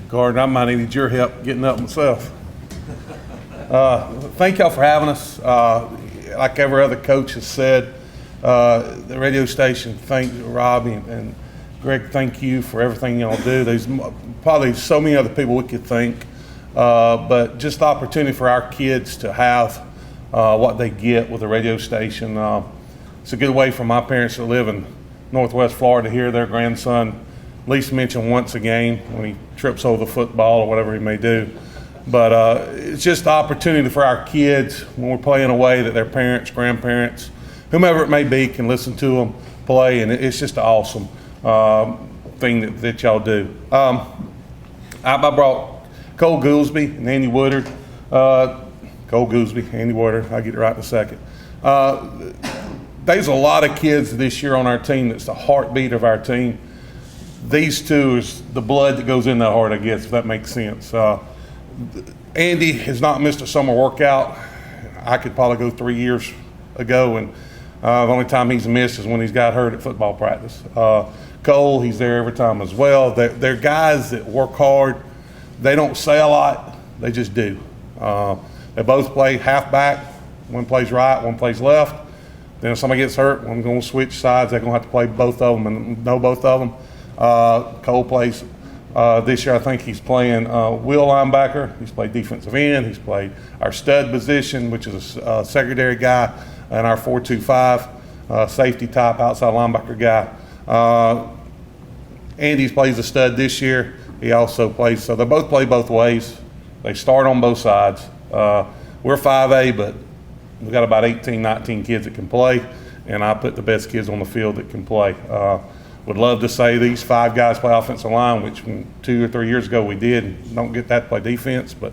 Gordon, I might need your help getting up myself. Thank y'all for having us. Like every other coach has said, the radio station, thank Robbie and Greg, thank you for everything y'all do. There's probably so many other people we could thank, but just the opportunity for our kids to have what they get with the radio station. It's a good way for my parents that live in Northwest Florida to hear their grandson at least mention once a game when he trips over the football or whatever he may do. But it's just the opportunity for our kids when we're playing away that their parents, grandparents, whomever it may be, can listen to them play, and it's just an awesome thing that y'all do. I brought Cole Goolsby and Andy Woodard. Cole Goolsby, Andy Woodard, I'll get it right in a second. There's a lot of kids this year on our team that's the heartbeat of our team. These two is the blood that goes in the heart, I guess, if that makes sense. Andy has not missed a summer workout. I could probably go 3 years ago, and the only time he's missed is when he's got hurt at football practice. Cole, he's there every time as well. They're guys that work hard. They don't say a lot, they just do. They both play halfback. One plays right, one plays left. Then if somebody gets hurt, one's going to switch sides. They're going to have to play both of them and know both of them. Cole plays this year. I think he's playing wheel linebacker. He's played defensive end. He's played our stud position, which is a secondary guy, and our 4-2-5 safety type outside linebacker guy. Andy's plays a stud this year. He also plays, so they both play both ways. They start on both sides. We're 5A, but we've got about 18, 19 kids that can play, and I put the best kids on the field that can play. Would love to say these 5 guys play offensive line, which 2 or 3 years ago we did, and don't get that to play defense, but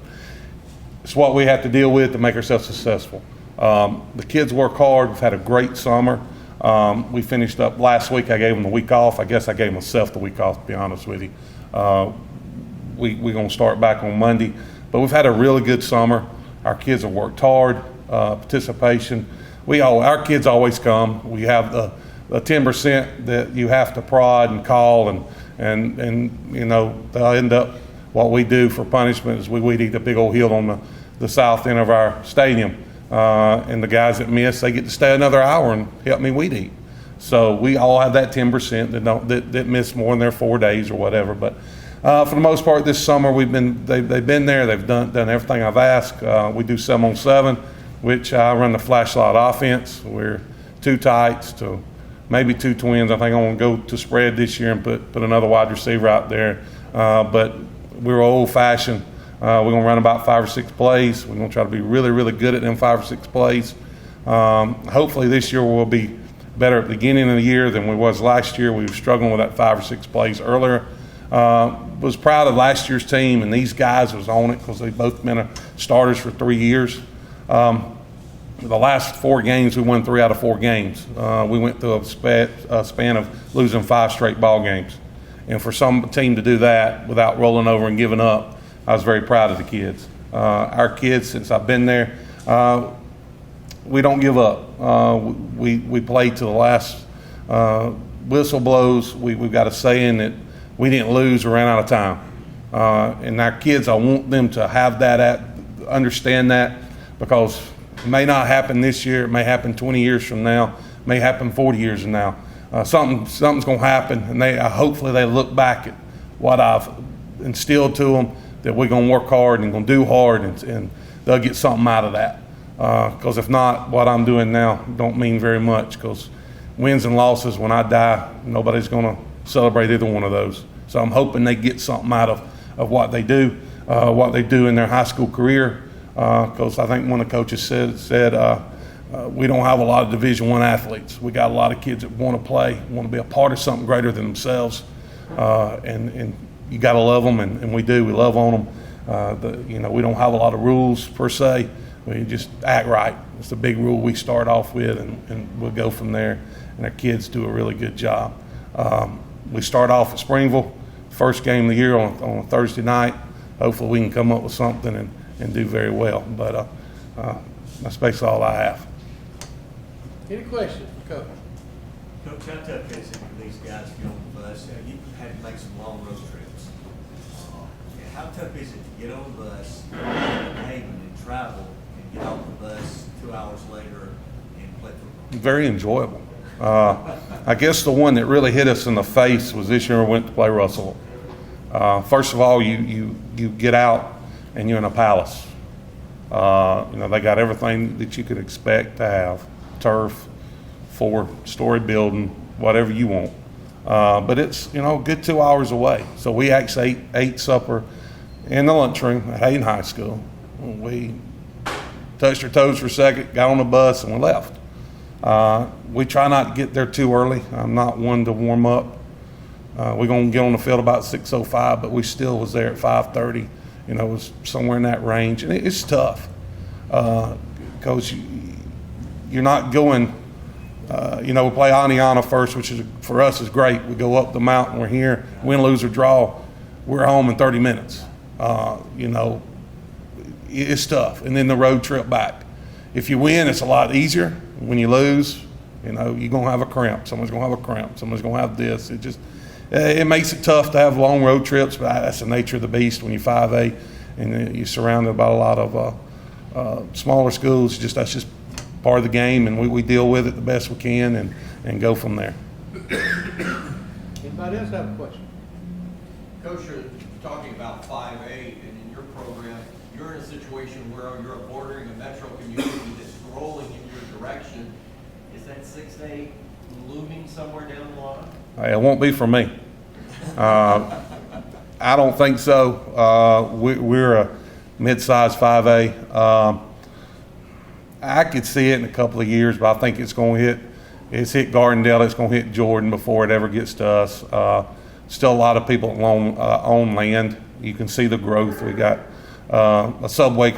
it's what we have to deal with to make ourselves successful. The kids work hard. We've had a great summer. We finished up last week. I gave them the week off. I guess I gave myself the week off, to be honest with you. We're going to start back on Monday, but we've had a really good summer. Our kids have worked hard. Participation. Our kids always come. We have the 10% that you have to prod and call, and you know, they'll end up, what we do for punishment is we weed eat a big old hill on the south end of our stadium, and the guys that miss, they get to stay another hour and help me weed eat. So we all have that 10% that miss more than their 4 days or whatever. But for the most part this summer they've been there. They've done everything I've asked. We do 7-on-7, which I run the flashlight offense. We're 2 tights to maybe 2 twins. I think I want to go to spread this year and put another wide receiver out there. But we're old-fashioned. We're going to run about 5 or 6 plays. We're going to try to be really, really good at them 5 or 6 plays. Hopefully this year we'll be better at the beginning of the year than we was last year. We were struggling with that 5 or 6 plays earlier. Was proud of last year's team, and these guys was on it because they've both been starters for 3 years. The last 4 games, we won 3 out of 4 games. We went through a span of losing 5 straight ball games. And for some team to do that without rolling over and giving up, I was very proud of the kids. Our kids, since I've been there, we don't give up. We play to the last whistle blows. We've got a saying that we didn't lose or ran out of time. And our kids, I want them to have understand that, because it may not happen this year. It may happen 20 years from now. It may happen 40 years from now. Something's going to happen, and hopefully they look back at what I've instilled to them, that we're going to work hard and going to do hard, and they'll get something out of that. Because if not, what I'm doing now don't mean very much, because wins and losses, when I die, nobody's going to celebrate either one of those. So I'm hoping they get something out of what they do in their high school career. Because I think one of the coaches said we don't have a lot of Division I athletes. We got a lot of kids that want to play, want to be a part of something greater than themselves, and you got to love them, and we do. We love on them. We don't have a lot of rules per se. We just act right. It's the big rule we start off with, and we'll go from there. And our kids do a really good job. We start off at Springville, first game of the year on a Thursday night. Hopefully we can come up with something and do very well. But that's basically all I have. Any questions, Coach? Coach, how tough is it for these guys to get on the bus? You had to make some long road trips. How tough is it to get on the bus in Hayden and travel and get off the bus 2 hours later and play football? Very enjoyable. I guess the one that really hit us in the face was this year we went to play Russell. First of all, you get out and you're in a palace. They got everything that you could expect to have: turf, 4-story building, whatever you want. But it's a good 2 hours away. So we actually ate supper in the lunchroom at Hayden High School. We touched our toes for a second, got on the bus, and we left. We try not to get there too early. I'm not one to warm up. We're going to get on the field about 6:05, but we still was there at 5:30. It was somewhere in that range. And it's tough because you're not going, we play Aniana first, which is for us is great. We go up the mountain, we're here, win, lose, or draw. We're home in 30 minutes. It's tough. And then the road trip back. If you win, it's a lot easier. When you lose, you're going to have a cramp. Someone's going to have a cramp. Someone's going to have this. It makes it tough to have long road trips, but that's the nature of the beast when you're 5A and you're surrounded by a lot of smaller schools. That's just part of the game, and we deal with it the best we can and go from there. Anybody else have a question? Coach, you're talking about 5A, and in your program, you're in a situation where you're bordering a metro community that's rolling in your direction. Is that 6A looming somewhere down the line? It won't be for me. I don't think so. We're a mid-sized 5A. I could see it in a couple of years, but I think it's hit Gardendale, it's going to hit Jordan before it ever gets to us. Still a lot of people own land. You can see the growth. We got a Subway,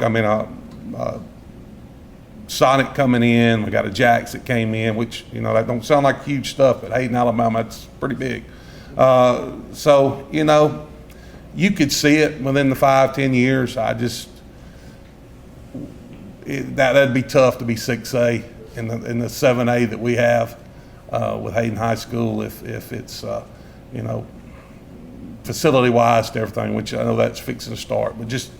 Sonic coming in. We got a Jack's that came in, which, that don't sound like huge stuff, but Hayden, Alabama, it's pretty big. So, you could see it within the 5-10 years. That'd be tough to be 6A in the 7A that we have with Hayden High School if it's, facility-wise to everything, which I know that's fixing to start. But just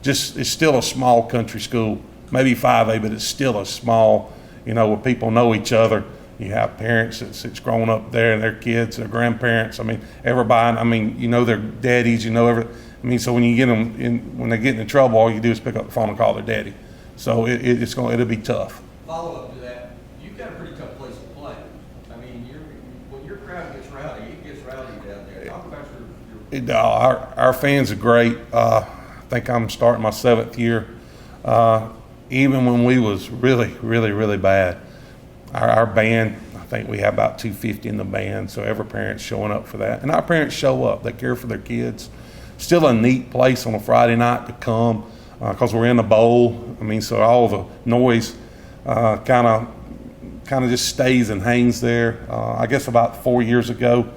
it's still a small country school. Maybe 5A, but it's still a small, where people know each other. You have parents that's growing up there and their kids, their grandparents. Everybody, their daddies, so when you get them when they get into trouble, all you do is pick up the phone and call their daddy. So it'll be tough. Follow up to that, you've got a pretty tough place to play. When your crowd gets rowdy, it gets rowdy down there. Talk about Our fans are great. I think I'm starting my 7th year. Even when we was really, really, really bad, our band, I think we have about 250 in the band, so every parent's showing up for that. And our parents show up. They care for their kids. Still a neat place on a Friday night to come because we're in a bowl. So all the noise kind of just stays and hangs there. I guess about 4 years ago,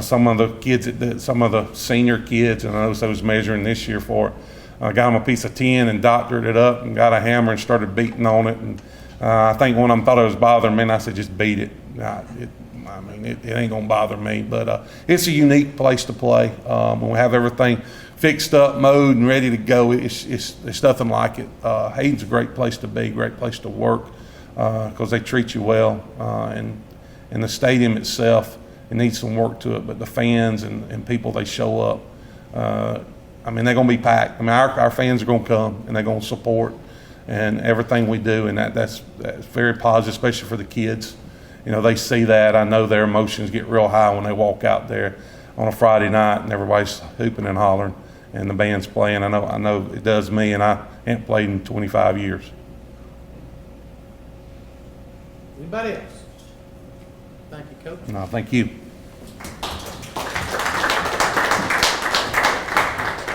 some of the senior kids, and I was measuring this year for it, got them a piece of tin and doctored it up and got a hammer and started beating on it. And I think one of them thought it was bothering me, and I said, just beat it. It ain't going to bother me. But it's a unique place to play. When we have everything fixed up, mowed, and ready to go, it's nothing like it. Hayden's a great place to be, great place to work because they treat you well. And the stadium itself, it needs some work to it, but the fans and people, they show up. They're going to be packed. Our fans are going to come, and they're going to support and everything we do, and that's very positive, especially for the kids. They see that. I know their emotions get real high when they walk out there on a Friday night, and everybody's hooping and hollering, and the band's playing. I know it does me, and I ain't played in 25 years. Anybody else? Thank you, Coach. No, thank you.